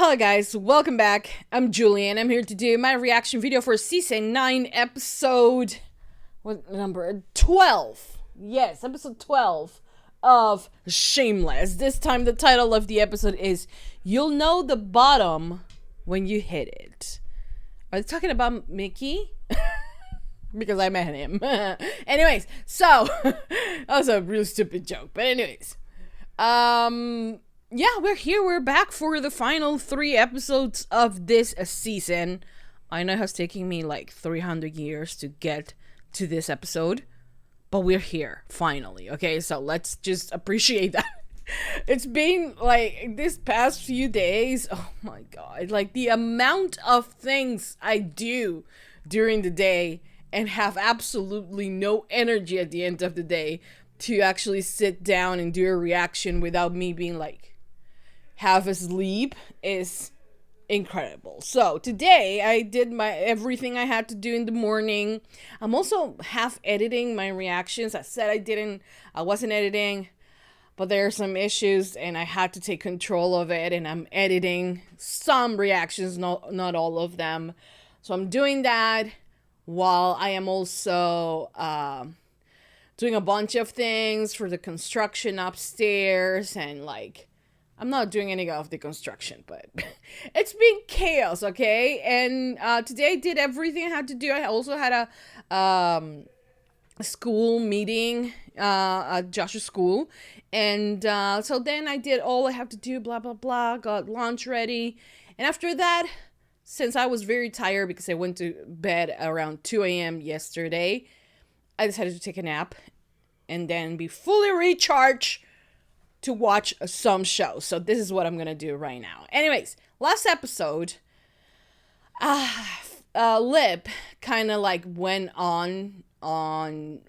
Hello guys, welcome back. I'm Julie and I'm here to do my reaction video for season 9 episode, what number? 12. Yes, episode 12 of Shameless. This time the title of the episode is You'll Know the Bottom When You Hit It. Are they talking about Mickey? Because I met him. Anyways, so that was a real stupid joke. But anyways, yeah, we're here. We're back for the final 3 episodes of this season. I know it has taken me like 300 years to get to this episode, but we're here finally. Okay, so let's just appreciate that. It's been like this past few days. Oh my god, like the amount of things I do during the day and have absolutely no energy at the end of the day to actually sit down and do a reaction without me being like half asleep is incredible. So today I did everything I had to do in the morning. I'm also half editing my reactions. I said I wasn't editing, but there are some issues and I had to take control of it, and I'm editing some reactions, not all of them. So I'm doing that while I am also doing a bunch of things for the construction upstairs, and like I'm not doing any of the construction, but it's been chaos, okay? And today I did everything I had to do. I also had a school meeting at Josh's school. And so then I did all I have to do, blah, blah, blah, got lunch ready. And after that, since I was very tired because I went to bed around 2 a.m. yesterday, I decided to take a nap and then be fully recharged to watch some shows. So this is what I'm gonna do right now. Anyways, last episode, Lip kind of like went on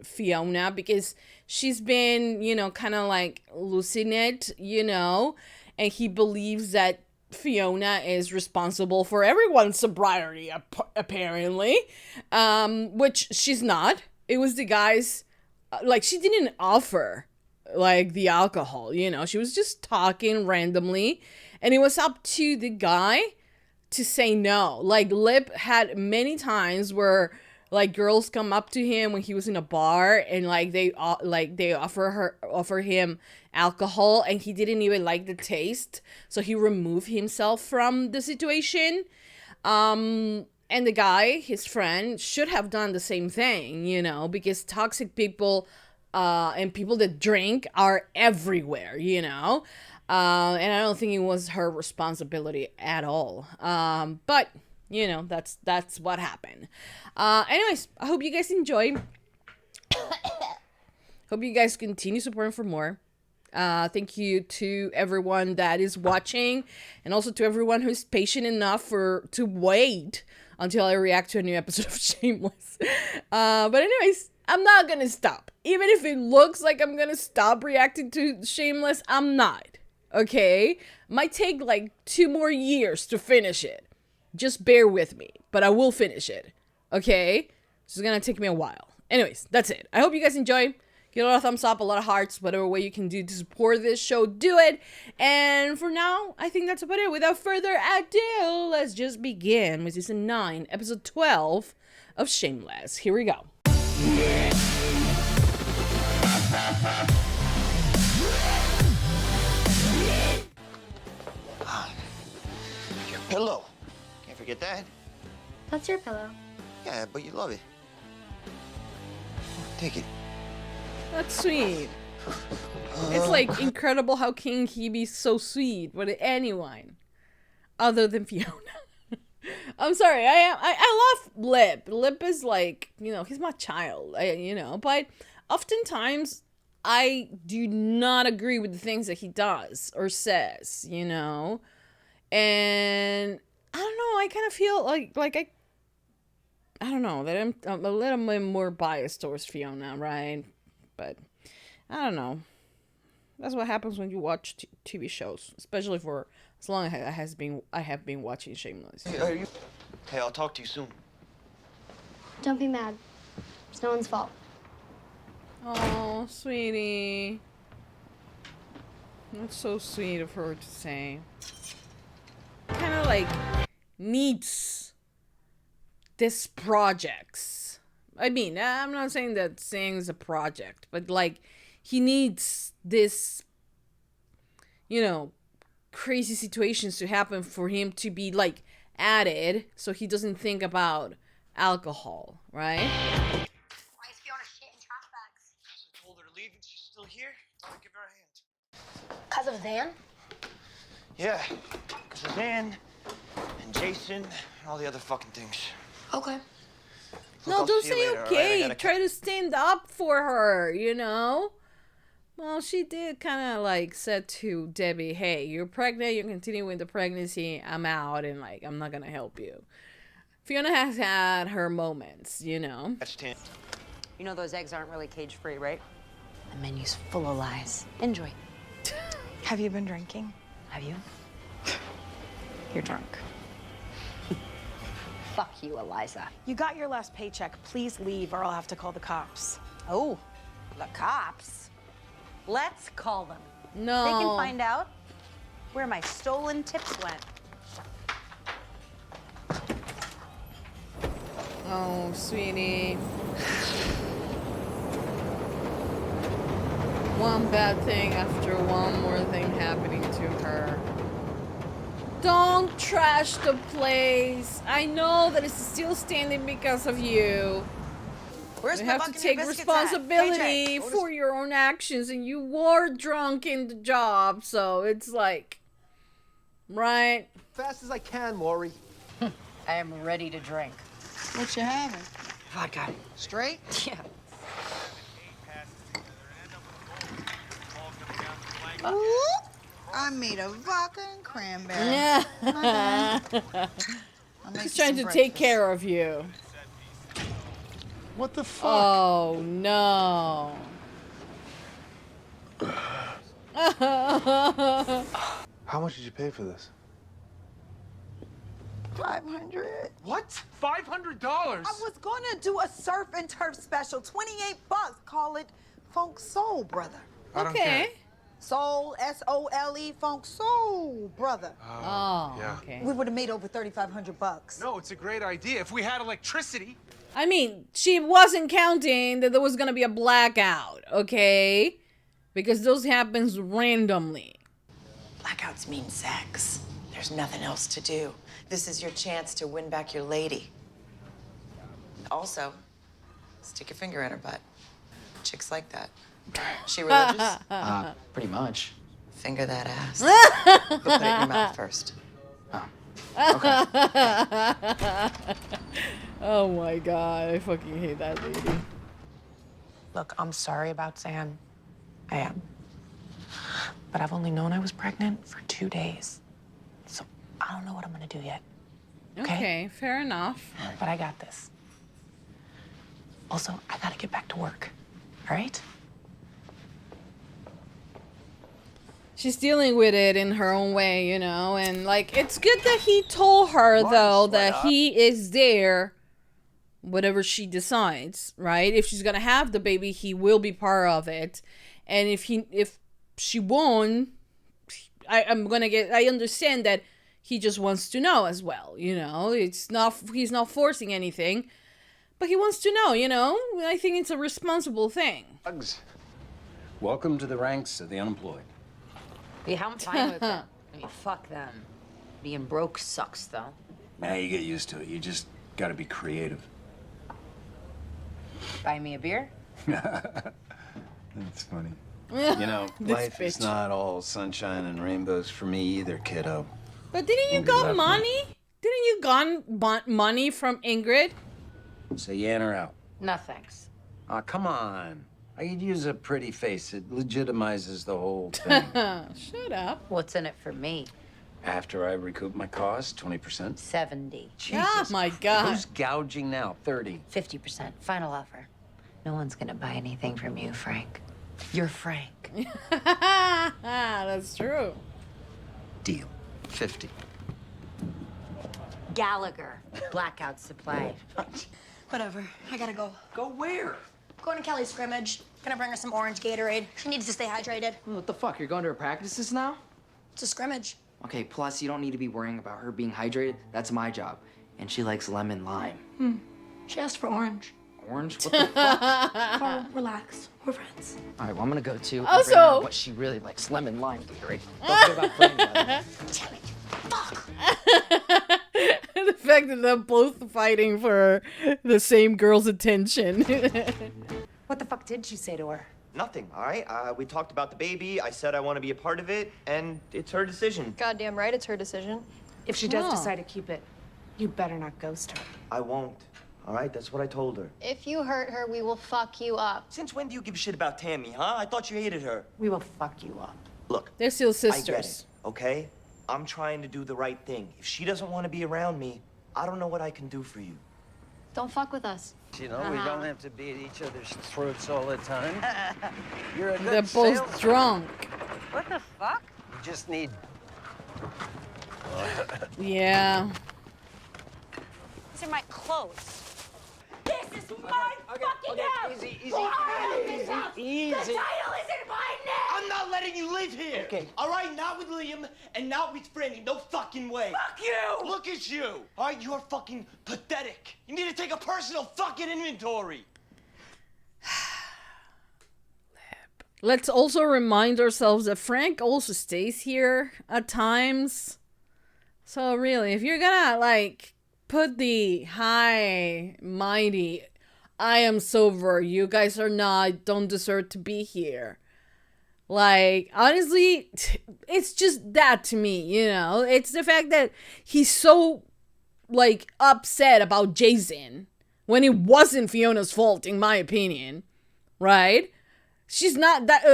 Fiona because she's been, you know, kind of like losing it, you know, and he believes that Fiona is responsible for everyone's sobriety, apparently, which she's not. It was the guys, like she didn't offer like the alcohol, you know, she was just talking randomly, and it was up to the guy to say no. Like Lip had many times where like girls come up to him when he was in a bar and like they offer him alcohol, and he didn't even like the taste, so he removed himself from the situation. And the guy, his friend, should have done the same thing, you know, because toxic people and people that drink are everywhere, you know. And I don't think it was her responsibility at all. But you know, that's what happened. Anyways, I hope you guys enjoy. Hope you guys continue supporting for more. Thank you to everyone that is watching, and also to everyone who's patient enough to wait until I react to a new episode of Shameless. But anyways, I'm not gonna stop. Even if it looks like I'm gonna stop reacting to Shameless, I'm not. Okay? Might take like 2 more years to finish it. Just bear with me, but I will finish it. Okay? It's gonna take me a while. Anyways, that's it. I hope you guys enjoy. Give a lot of thumbs up, a lot of hearts, whatever way you can do to support this show, do it. And for now, I think that's about it. Without further ado, let's just begin with season 9, episode 12 of Shameless. Here we go. Your pillow. Can't forget that. That's your pillow. Yeah, but you love it. Take it. That's sweet. It's like incredible how can he be so sweet with anyone other than Fiona. I'm sorry. I love Lip. Lip is like, you know, he's my child. You know, but oftentimes I do not agree with the things that he does or says, you know. And I don't know, I kind of feel like I don't know, that I'm a little bit more biased towards Fiona, right? But I don't know. That's what happens when you watch TV shows, especially for as long as I have been watching Shameless. Hey, I'll talk to you soon. Don't be mad. It's no one's fault. Oh, sweetie. That's so sweet of her to say. Kind of like needs this projects. I mean, I'm not saying that Sing's a project, but like he needs this, you know, crazy situations to happen for him to be like added so he doesn't think about alcohol, right? Why is Fiona shit in trash bags? I told her to leave and she's still here. I'll give her a hand. Cause of Zan? Yeah, because of Dan and Jason and all the other fucking things. Okay. Look, No, I'll don't see you say later, all right? okay. I gotta Try to stand up for her, you know? Well, she did kind of like said to Debbie, hey, you're pregnant, you're continuing the pregnancy, I'm out, and like, I'm not gonna help you. Fiona has had her moments, you know? That's 10. You know those eggs aren't really cage-free, right? The menu's full of lies. Enjoy. Have you been drinking? Have you? You're drunk. Fuck you, Eliza. You got your last paycheck. Please leave or I'll have to call the cops. Oh, the cops. Let's call them. No. They can find out where my stolen tips went. Oh, sweetie. One bad thing after one more thing happening to her. Don't trash the place. I know that it's still standing because of you. Where's You my have to bucket take of biscuits responsibility at? KJ, for your own actions, and you were drunk in the job, so it's like, right? Fast as I can, Maury. I am ready to drink. What you having? Vodka. Straight? Yeah. I made a vodka and cranberry. Yeah. My bad. I'll make He's you trying to some take breakfast. care of you. What the fuck? Oh no. How much did you pay for this? 500. What? $500? I was gonna do a surf and turf special, 28 bucks. Call it Funk Soul, brother. I don't care. Okay. Soul, S-O-L-E, Funk Soul, brother. Oh, yeah. okay. We would have made over 3,500 bucks. No, it's a great idea. If we had electricity. I mean, she wasn't counting that there was gonna be a blackout, okay? Because those happens randomly. Blackouts mean sex. There's nothing else to do. This is your chance to win back your lady. Also, stick your finger in her butt. Chicks like that. She religious? Pretty much. Finger that ass. But put it in your mouth first. Okay. Oh my god, I fucking hate that lady. Look, I'm sorry about Sam. I am. But I've only known I was pregnant for 2 days. So I don't know what I'm gonna do yet. Okay, fair enough. But I got this. Also, I gotta get back to work. All right? She's dealing with it in her own way, you know, and like it's good that he told her though that he is there whatever she decides, right? If she's gonna have the baby, he will be part of it. And if she won't, I understand that he just wants to know as well, you know. He's not forcing anything, but he wants to know, you know. I think it's a responsible thing. Bugs. Welcome to the ranks of the unemployed. Yeah, I'm fine with that. I mean, fuck them. Being broke sucks, though. Now you get used to it. You just gotta be creative. Buy me a beer? That's funny. You know, life is bitch. not all sunshine and rainbows for me either, kiddo. But didn't you Ingrid got left me. money? Didn't you got money from Ingrid? So you in or out? No, thanks. Aw, come on. I could use a pretty face. It legitimizes the whole thing. Shut up. What's in it for me? After I recoup my cost, 20%. 70. Jesus. Oh my God. Who's gouging now? 30. 50%. Final offer. No one's gonna buy anything from you, Frank. You're Frank. That's true. Deal. 50. Gallagher. Blackout supply. Whatever. I gotta go. Go where? Going to Kelly's scrimmage. Gonna bring her some orange Gatorade. She needs to stay hydrated. What the fuck? You're going to her practices now? It's a scrimmage. Okay, plus you don't need to be worrying about her being hydrated. That's my job. And she likes lemon lime. She asked for orange. Orange? What the fuck? Carl, relax. We're friends. All right, well, I'm gonna go to Also- bring her what she really likes, lemon lime, Gatorade. Don't forget about Frank, by the way. Damn it. Fuck. The fact that they're both fighting for the same girl's attention. What the fuck did you say to her? Nothing, all right? We talked about the baby. I said I want to be a part of it, and it's her decision. Goddamn right, it's her decision. If she does Oh. decide to keep it, you better not ghost her. I won't, all right? That's what I told her. If you hurt her, we will fuck you up. Since when do you give a shit about Tammy, huh? I thought you hated her. We will fuck you up. Look, They're still I get it, sisters. okay? I'm trying to do the right thing. If she doesn't want to be around me, I don't know what I can do for you. Don't fuck with us. You know, we don't have to be at each other's throats all the time. You're a good They're both salesman. drunk. What the fuck? You just need... Yeah. These are my clothes. This is my fucking house! Easy, easy, The title isn't mine now! I'm not letting you live here! Okay. All right, not with Liam, and not with Franny. No fucking way. Fuck you! Look at you! All right, you're fucking pathetic. You need to take a personal fucking inventory. Let's also remind ourselves that Frank also stays here at times. So really, if you're gonna like put the high mighty I am sober, you guys are not, don't deserve to be here. Like, honestly, it's just that to me, you know? It's the fact that he's so, like, upset about Jason when it wasn't Fiona's fault, in my opinion, right? She's not that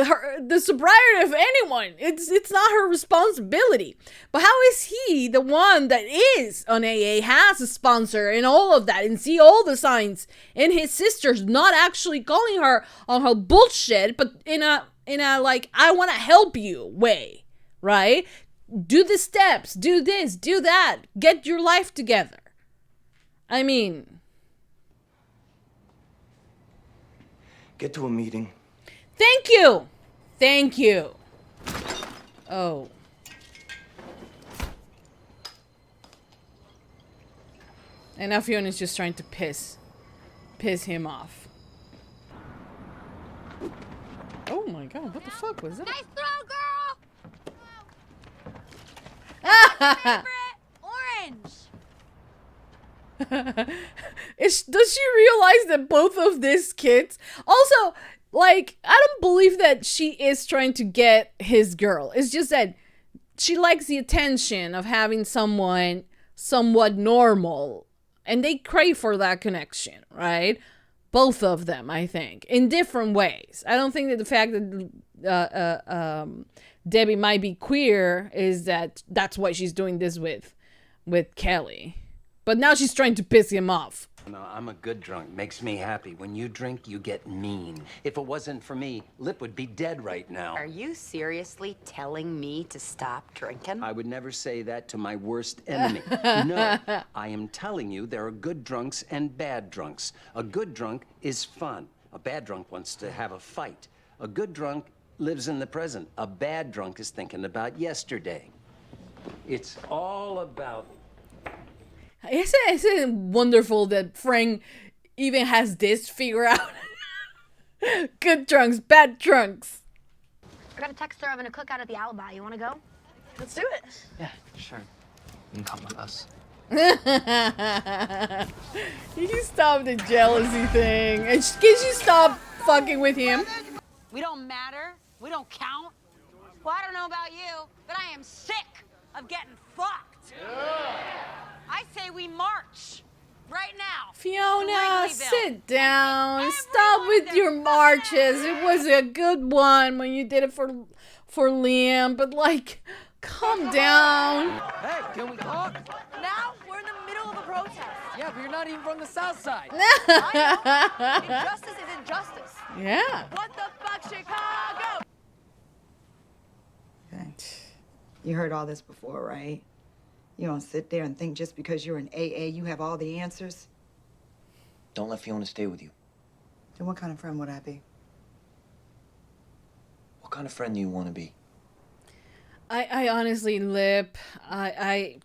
the sobriety of anyone. It's not her responsibility. But how is he the one that is on AA, has a sponsor and all of that, and see all the signs, and his sister's not actually calling her on her bullshit, but in a like, I want to help you way, right? Do the steps, do this, do that, get your life together. I mean, Get to a meeting. thank you. Thank you. Oh. And now Fiona's just trying to piss him off. Oh my god, what the fuck was that? Nice throw, girl! Orange! Does she realize that both of these kids also, like, I don't believe that she is trying to get his girl. It's just that she likes the attention of having someone somewhat normal, and they crave for that connection, right? Both of them, I think, in different ways. I don't think that the fact that Debbie might be queer is that's why she's doing this with Kelly. But now she's trying to piss him off. No, I'm a good drunk. Makes me happy. When you drink, you get mean. If it wasn't for me, Lip would be dead right now. Are you seriously telling me to stop drinking? I would never say that to my worst enemy. No, I am telling you there are good drunks and bad drunks. A good drunk is fun. A bad drunk wants to have a fight. A good drunk lives in the present. A bad drunk is thinking about yesterday. It's all about... Isn't it wonderful that Frank even has this figured out? Good drunks, bad drunks. I got a text her having a cookout at the Alibi. You want to go? Let's do it. Yeah, sure. You can come with us. You can stop the jealousy thing. And can she stop fucking with him? We don't matter. We don't count. Well, I don't know about you, but I am sick of getting fucked. I say we march right now. Fiona, Wrigleyville. sit down. Stop everyone with their your fucking marches. It was a good one when you did it for Liam, but like, calm down. Hey, can we talk? Now we're in the middle of a protest. Yeah, but you're not even from the South Side. I know. Injustice is injustice. Yeah. What the fuck, Chicago? You heard all this before, right? You don't sit there and think just because you're in AA you have all the answers. Don't let Fiona stay with you. Then what kind of friend would I be? What kind of friend do you want to be? I honestly, Lip, oh man,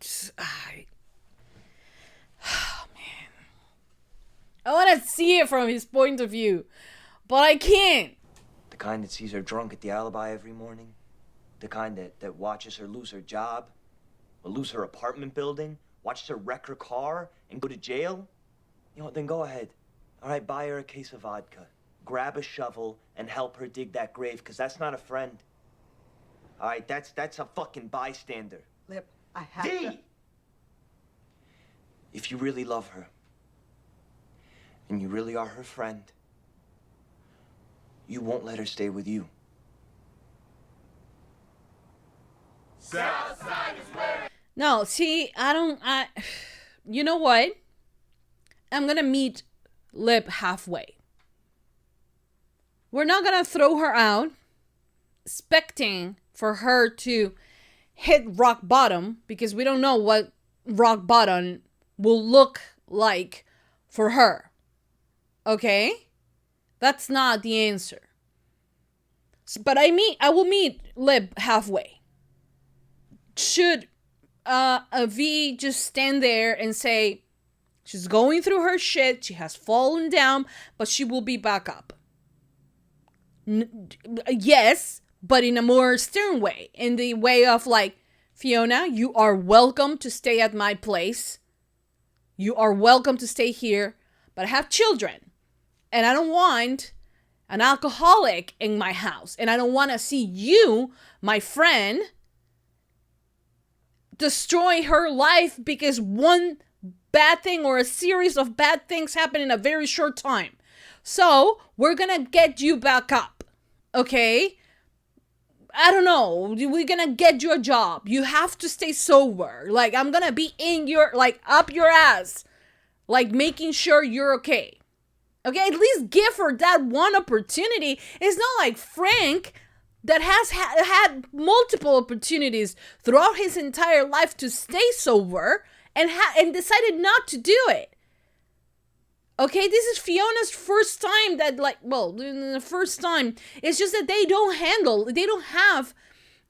I want to see it from his point of view, but I can't. The kind that sees her drunk at the alibi every morning. The kind that watches her lose her job, or lose her apartment building, watches her wreck her car and go to jail. You know, then go ahead. All right, buy her a case of vodka. Grab a shovel and help her dig that grave, because that's not a friend. All right, that's a fucking bystander. Lip, I have D! to... If you really love her, and you really are her friend, you won't let her stay with you. No, see, you know what? I'm gonna meet Lip halfway. We're not gonna throw her out, expecting for her to hit rock bottom, because we don't know what rock bottom will look like for her. Okay? That's not the answer. But I will meet Lip halfway. Should V just stand there and say she's going through her shit, she has fallen down, but she will be back up? Yes, but in a more stern way, in the way of like, Fiona, you are welcome to stay at my place. You are welcome to stay here, but I have children, and I don't want an alcoholic in my house, and I don't want to see you, my friend, destroy her life because one bad thing or a series of bad things happen in a very short time. So we're gonna get you back up, okay? I don't know, we're gonna get you a job. You have to stay sober. Like, I'm gonna be in your, like, up your ass, like, making sure you're okay. Okay, at least give her that one opportunity. It's not like Frank, that has had multiple opportunities throughout his entire life to stay sober and decided not to do it. Okay, this is Fiona's first time that, like, well, the first time. It's just that they don't have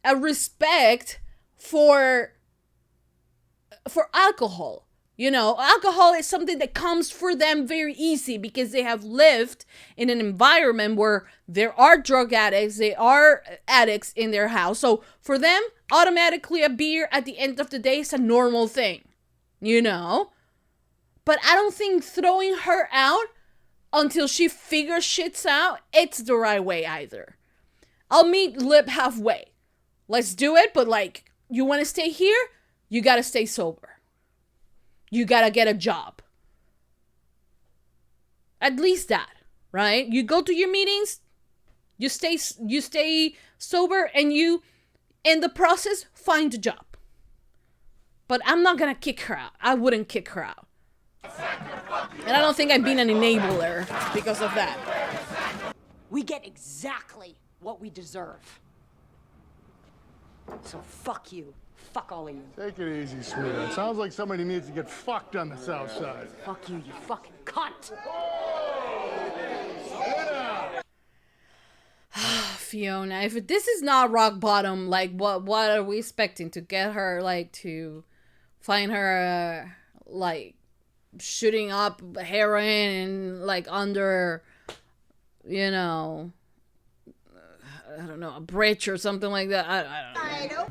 a respect for alcohol. You know, alcohol is something that comes for them very easy because they have lived in an environment where there are drug addicts, they are addicts in their house. So for them, automatically a beer at the end of the day is a normal thing, you know? But I don't think throwing her out until she figures shits out, it's the right way either. I'll meet Lip halfway. Let's do it, but like, you want to stay here? You got to stay sober. You gotta get a job. At least that, right? You go to your meetings, you stay sober, and you, in the process, find a job. But I'm not gonna kick her out. I wouldn't kick her out. And I don't think I've been an enabler because of that. We get exactly what we deserve. So fuck you. Fuck all of you. Take it easy, sweetheart. Sounds like somebody needs to get fucked on the south side. Fuck you, you fucking cunt. Fiona, if this is not rock bottom, like what are we expecting to get her, like, to find her like shooting up heroin and like under, you know, I don't know, a bridge or something like that. I don't know.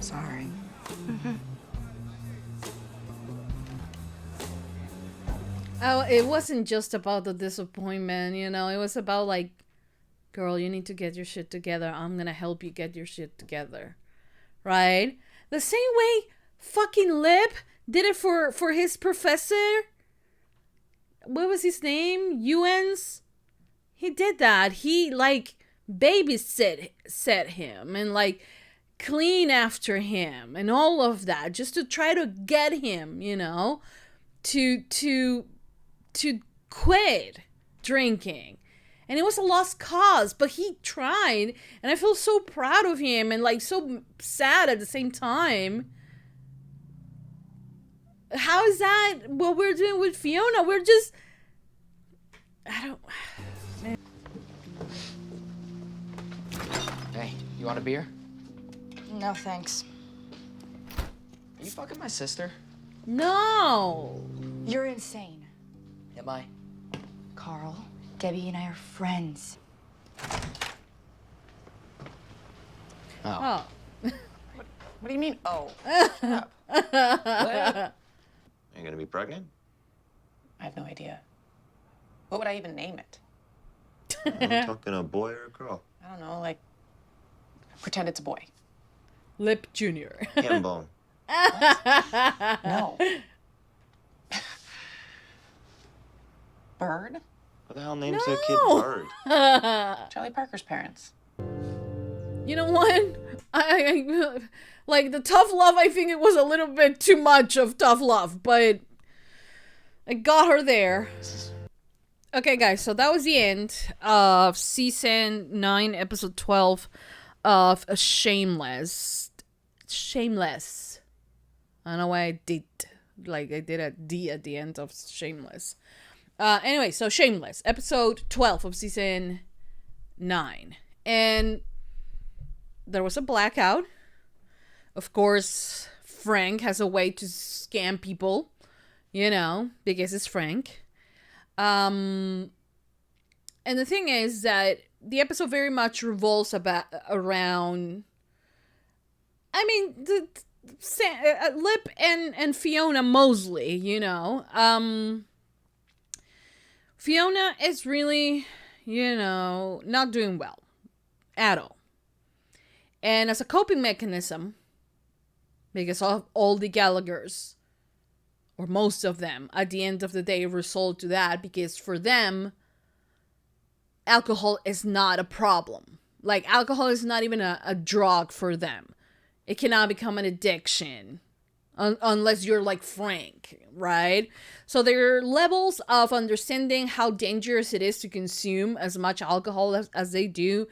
Sorry. Oh, it wasn't just about the disappointment, you know. It was about like, girl, you need to get your shit together. I'm gonna help you get your shit together. Right? The same way fucking Lip did it for his professor. What was his name? UN's? He did that. He like babysit him and like clean after him and all of that just to try to get him, you know, to quit drinking. And it was a lost cause, but he tried, and I feel so proud of him and like so sad at the same time. How is that what we're doing with Fiona? We're just, I don't. You want a beer? No, thanks. Are you fucking my sister? No. You're insane. Am I? Carl, Debbie and I are friends. Oh. What do you mean, oh? Are you gonna be pregnant? I have no idea. What would I even name it? Are you talking a boy or a girl? I don't know, like, pretend it's a boy. Lip Junior. Ham bone. No. Bird? What the hell names a kid Bird? Charlie Parker's parents. You know what? I like the tough love. I think it was a little bit too much of tough love, but I got her there. Okay, guys, so that was the end of season 9, episode 12 of Shameless. Shameless. I don't know why I did a D at the end of Shameless. Anyway, so Shameless, episode 12 of season 9. And there was a blackout. Of course, Frank has a way to scam people, you know, because it's Frank. And the thing is that the episode very much revolves around, I mean, Lip and Fiona mostly, you know. Fiona is really, you know, not doing well at all. And as a coping mechanism, because all the Gallaghers, or most of them, at the end of the day result to that, because for them, alcohol is not a problem. Like, alcohol is not even a drug for them. It cannot become an addiction unless you're like Frank, right? So there are levels of understanding how dangerous it is to consume as much alcohol as they do.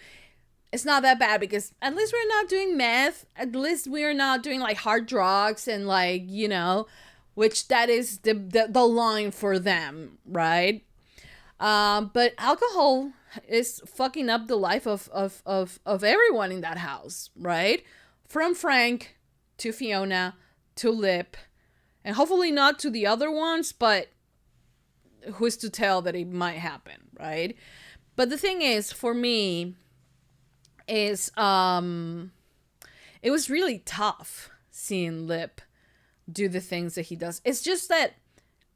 It's not that bad because at least we're not doing meth. At least we're not doing like hard drugs and like, you know, which that is the line for them, right? But alcohol is fucking up the life of everyone in that house, right? From Frank to Fiona to Lip, and hopefully not to the other ones, but who's to tell that it might happen, right? But the thing is, for me, is it was really tough seeing Lip do the things that he does. It's just that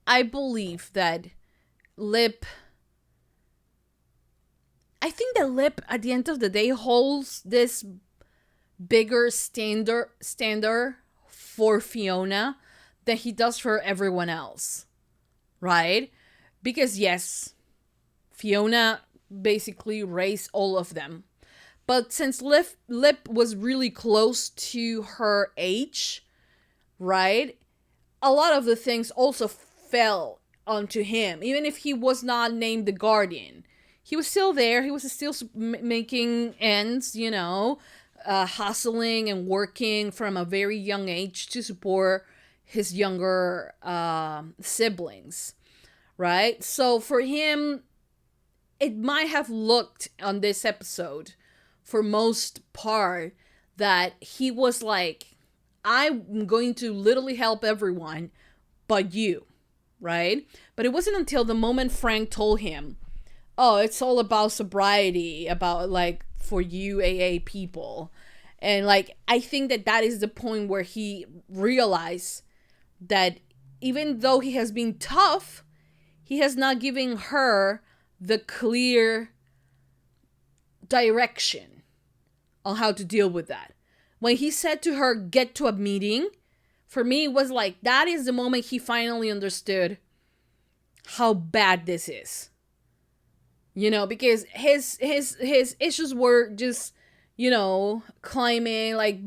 I believe that Lip, I think that Lip at the end of the day holds this bigger standard for Fiona than he does for everyone else, right? Because yes, Fiona basically raised all of them. But since Lip was really close to her age, right? A lot of the things also fell onto him. Even if he was not named the guardian, he was still there. He was still making ends, you know, hustling and working from a very young age to support his younger siblings, right? So for him, it might have looked on this episode, for most part, that he was like, I'm going to literally help everyone but you, right? But it wasn't until the moment Frank told him, oh, it's all about sobriety, about like for you AA people. And like, I think that is the point where he realized that even though he has been tough, he has not given her the clear direction on how to deal with that. When he said to her, get to a meeting, for me it was like, that is the moment he finally understood how bad this is. You know, because his issues were just, you know, climbing, like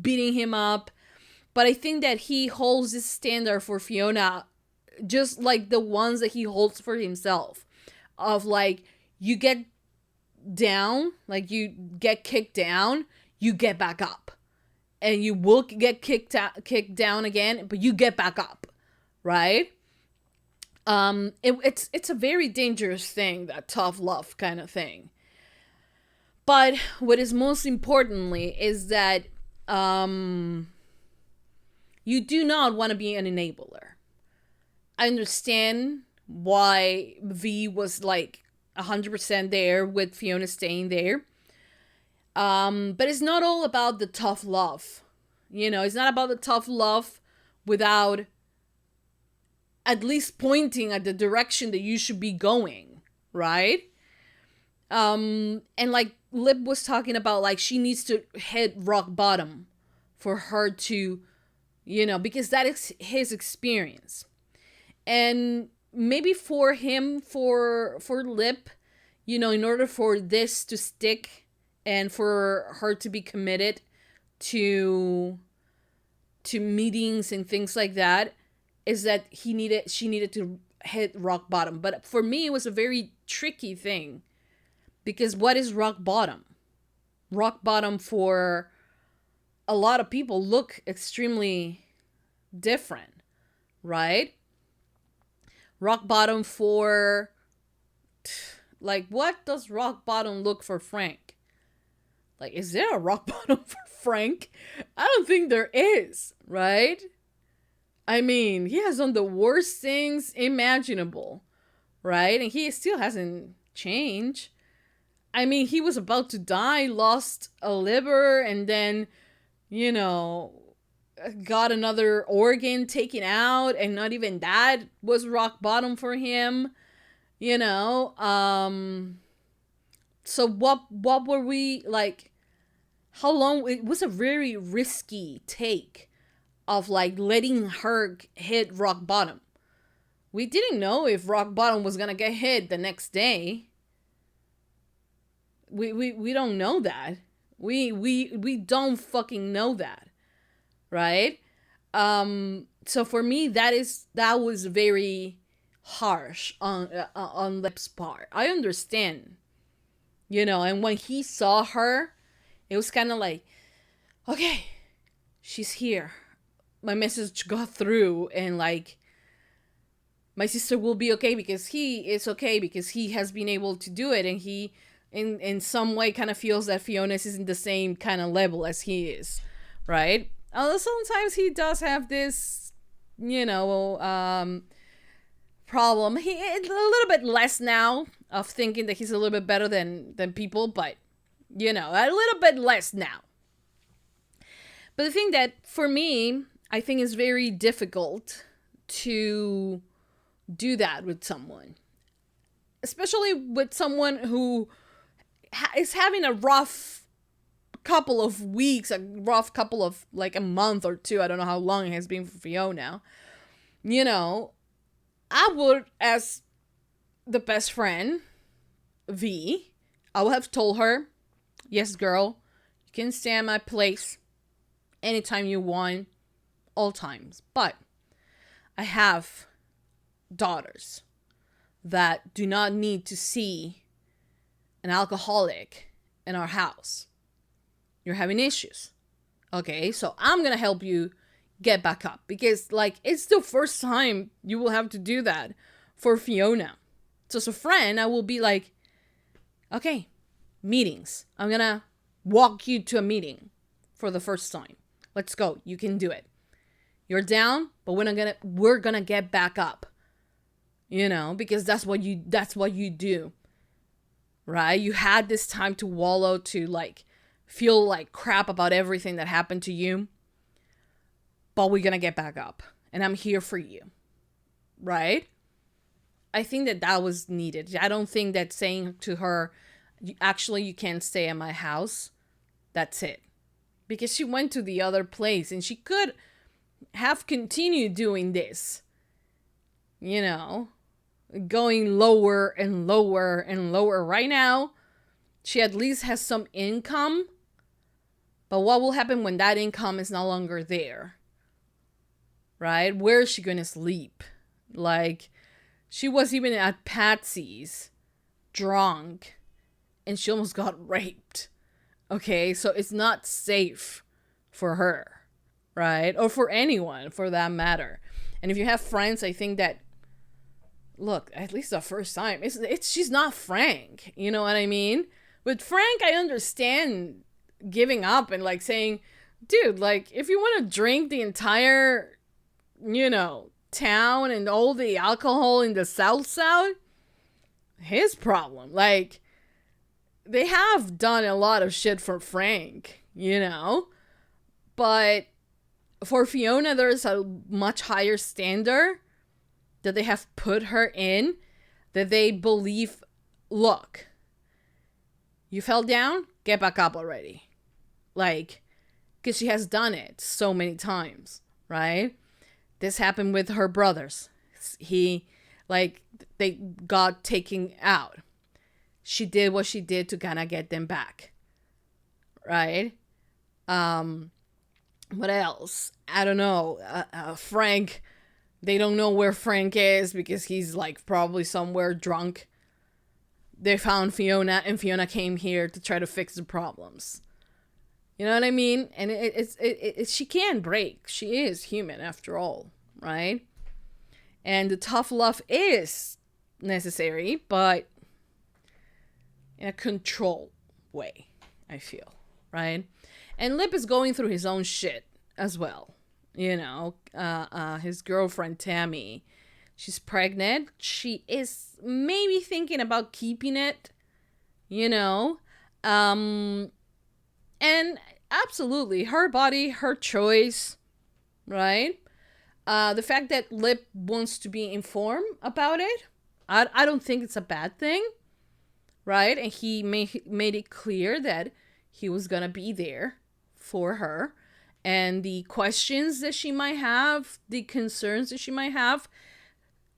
beating him up. But I think that he holds this standard for Fiona just like the ones that he holds for himself. Of like, you get down, like you get kicked down, you get back up. And you will get kicked down again, but you get back up, right? It's a very dangerous thing, that tough love kind of thing. But what is most importantly is that you do not want to be an enabler. I understand why V was like 100% there with Fiona staying there. But it's not all about the tough love. You know, it's not about the tough love without at least pointing at the direction that you should be going, right? And like Lip was talking about, like, she needs to hit rock bottom for her to, you know, because that is his experience. And maybe for him, for Lip, you know, in order for this to stick and for her to be committed to meetings and things like that, is that she needed to hit rock bottom. But for me, it was a very tricky thing, because what is rock bottom? Rock bottom for a lot of people look extremely different, right? Rock bottom for, like, what does rock bottom look for Frank? Like, is there a rock bottom for Frank? I don't think there is, right? I mean, he has done the worst things imaginable, right? And he still hasn't changed. I mean, he was about to die, lost a liver, and then, you know, got another organ taken out, and not even that was rock bottom for him, you know. So what were we, like, how long? It was a very risky take of, like, letting her hit rock bottom. We didn't know if rock bottom was gonna get hit the next day. We don't know that. We don't fucking know that, right? So for me, that was very harsh on Lip's part. I understand, you know. And when he saw her, it was kind of like, okay, she's here. My message got through, and, like, my sister will be okay because he is okay, because he has been able to do it, and he in some way kind of feels that Fiona isn't the same kind of level as he is, right? Although sometimes he does have this, you know, problem. He a little bit less now of thinking that he's a little bit better than people, but, you know, a little bit less now. But the thing that, for me, I think is very difficult to do that with someone, especially with someone who is having a rough couple of weeks, a rough couple of, like, a month or two. I don't know how long it has been for Fiona. You know, I would, as the best friend, V, I would have told her, yes, girl, you can stay at my place anytime you want, all times. But I have daughters that do not need to see an alcoholic in our house. You're having issues. Okay, so I'm gonna help you get back up, because, like, it's the first time you will have to do that for Fiona. So as a friend, I will be like, okay, meetings. I'm gonna walk you to a meeting for the first time. Let's go. You can do it. You're down, but we're gonna get back up. You know, because that's what you do. Right? You had this time to wallow, to, like, feel like crap about everything that happened to you. But we're gonna get back up. And I'm here for you. Right? I think that was needed. I don't think that saying to her, actually, you can't stay at my house, that's it. Because she went to the other place, and she could have continued doing this. You know, going lower and lower and lower. Right now, she at least has some income. But what will happen when that income is no longer there? Right? Where is she going to sleep? Like, she was even at Patsy's, drunk, and she almost got raped. Okay, so it's not safe for her, right? Or for anyone, for that matter. And if you have friends, I think that, look, at least the first time, she's not Frank, you know what I mean? With Frank, I understand giving up and like saying, dude, like if you want to drink the entire, you know, town and all the alcohol in the South, his problem. Like, they have done a lot of shit for Frank, you know? But for Fiona, there's a much higher standard that they have put her in, that they believe, look, you fell down, get back up already. Like, because she has done it so many times, right? This happened with her brothers. They got taken out. She did what she did to kind of get them back, right? What else? I don't know. Frank, they don't know where Frank is because he's like probably somewhere drunk. They found Fiona, and Fiona came here to try to fix the problems. You know what I mean? And she can break. She is human after all, right? And the tough love is necessary, but in a controlled way, I feel, right? And Lip is going through his own shit as well. You know, his girlfriend, Tammy, she's pregnant. She is maybe thinking about keeping it, you know. And absolutely, her body, her choice, right? The fact that Lip wants to be informed about it, I don't think it's a bad thing, right? And he made it clear that he was gonna be there for her. And the questions that she might have, the concerns that she might have,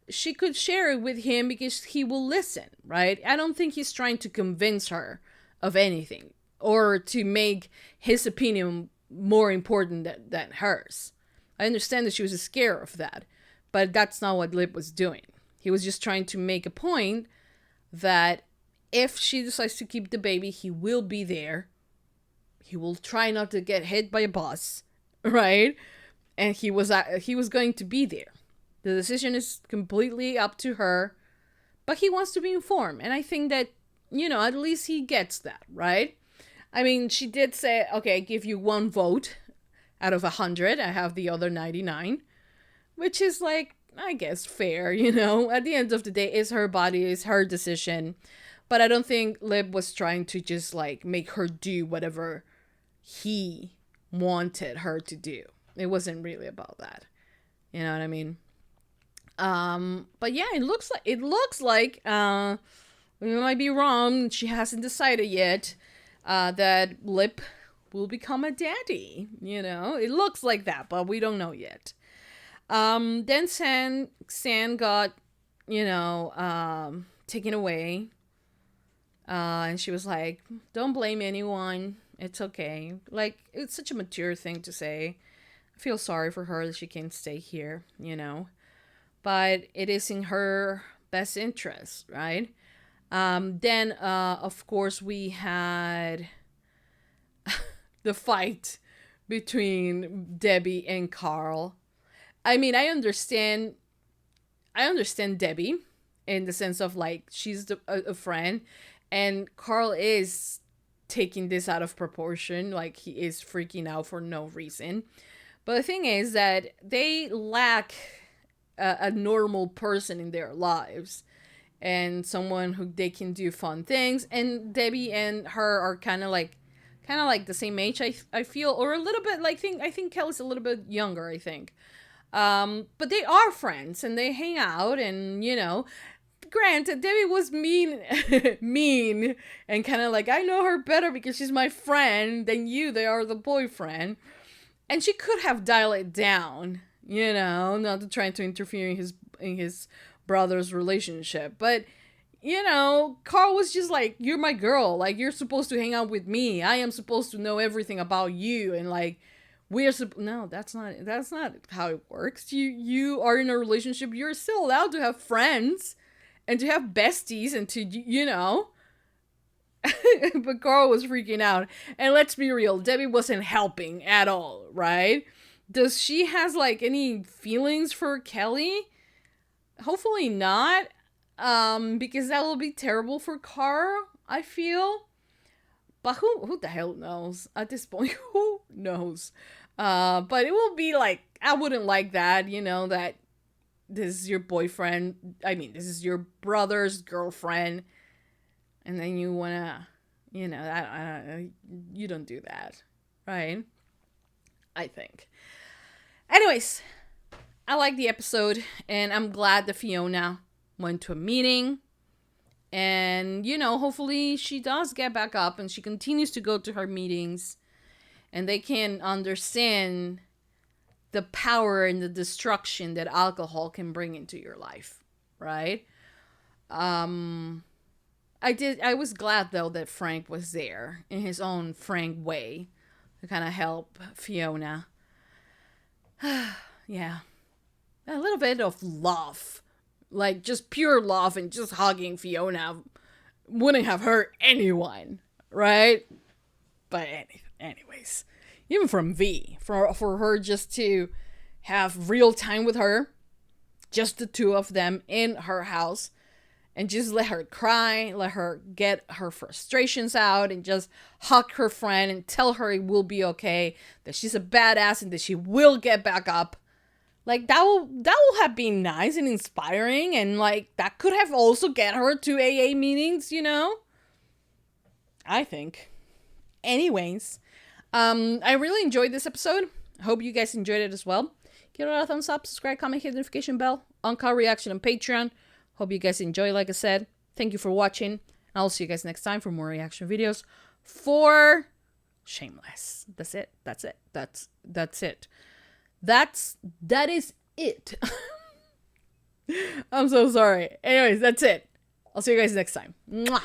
she could share it with him because he will listen, right? I don't think he's trying to convince her of anything or to make his opinion more important than hers. I understand that she was scared of that, but that's not what Lip was doing. He was just trying to make a point that if she decides to keep the baby, he will be there. He will try not to get hit by a bus, right? And he was going to be there. The decision is completely up to her, but he wants to be informed. And I think that, you know, at least he gets that, right? I mean, she did say, okay, I give you 1 vote out of 100. I have the other 99, which is like, I guess, fair, you know? At the end of the day, it's her body, it's her decision. But I don't think Lip was trying to just like make her do whatever he wanted her to do. It wasn't really about that. You know what I mean? But yeah, it looks like we might be wrong. She hasn't decided yet that Lip will become a daddy. You know, it looks like that, but we don't know yet. Then San got, you know, taken away. And she was like, don't blame anyone. It's okay. Like, it's such a mature thing to say. I feel sorry for her that she can't stay here, you know. But it is in her best interest, right? Then, of course, we had the fight between Debbie and Carl. I mean, I understand Debbie in the sense of, like, she's a friend. And Carl is taking this out of proportion. Like, he is freaking out for no reason. But the thing is that they lack a normal person in their lives. And someone who they can do fun things. And Debbie and her are kind of like the same age, I feel. Or a little bit, like, I think Kelly's a little bit younger, I think. But they are friends. And they hang out and, you know... Granted, Debbie was mean and kind of like, I know her better because she's my friend than you. They are the boyfriend. And she could have dialed it down, you know, not trying to interfere in his brother's relationship. But, you know, Carl was just like, you're my girl. Like, you're supposed to hang out with me. I am supposed to know everything about you. And like, no, that's not how it works. You are in a relationship. You're still allowed to have friends. And to have besties and to, you know. But Carl was freaking out. And let's be real, Debbie wasn't helping at all, right? Does she has, like, any feelings for Kelly? Hopefully not. Because that will be terrible for Carl, I feel. But who the hell knows at this point? Who knows? But it will be like, I wouldn't like that, you know, that this is your boyfriend. I mean, this is your brother's girlfriend. And then you wanna, you know, you don't do that, right? I think. Anyways, I like the episode, and I'm glad that Fiona went to a meeting. And, you know, hopefully she does get back up and she continues to go to her meetings and they can understand the power and the destruction that alcohol can bring into your life, right? I was glad, though, that Frank was there in his own Frank way to kind of help Fiona. Yeah. A little bit of love. Like, just pure love, and just hugging Fiona wouldn't have hurt anyone, right? But anyways, even from V, for her just to have real time with her, just the two of them in her house, and just let her cry, let her get her frustrations out, and just hug her friend and tell her it will be okay, that she's a badass and that she will get back up. Like, that will have been nice and inspiring, and, like, that could have also get her to AA meetings, you know? I think. Anyways, I really enjoyed this episode. I hope you guys enjoyed it as well. Give it a thumbs up, subscribe, comment, hit the notification bell. UNCUT reaction on Patreon. Hope you guys enjoy, like I said. Thank you for watching. I'll see you guys next time for more reaction videos for Shameless. That's it. That's it. That's it. That is it. I'm so sorry. Anyways, that's it. I'll see you guys next time. Mwah.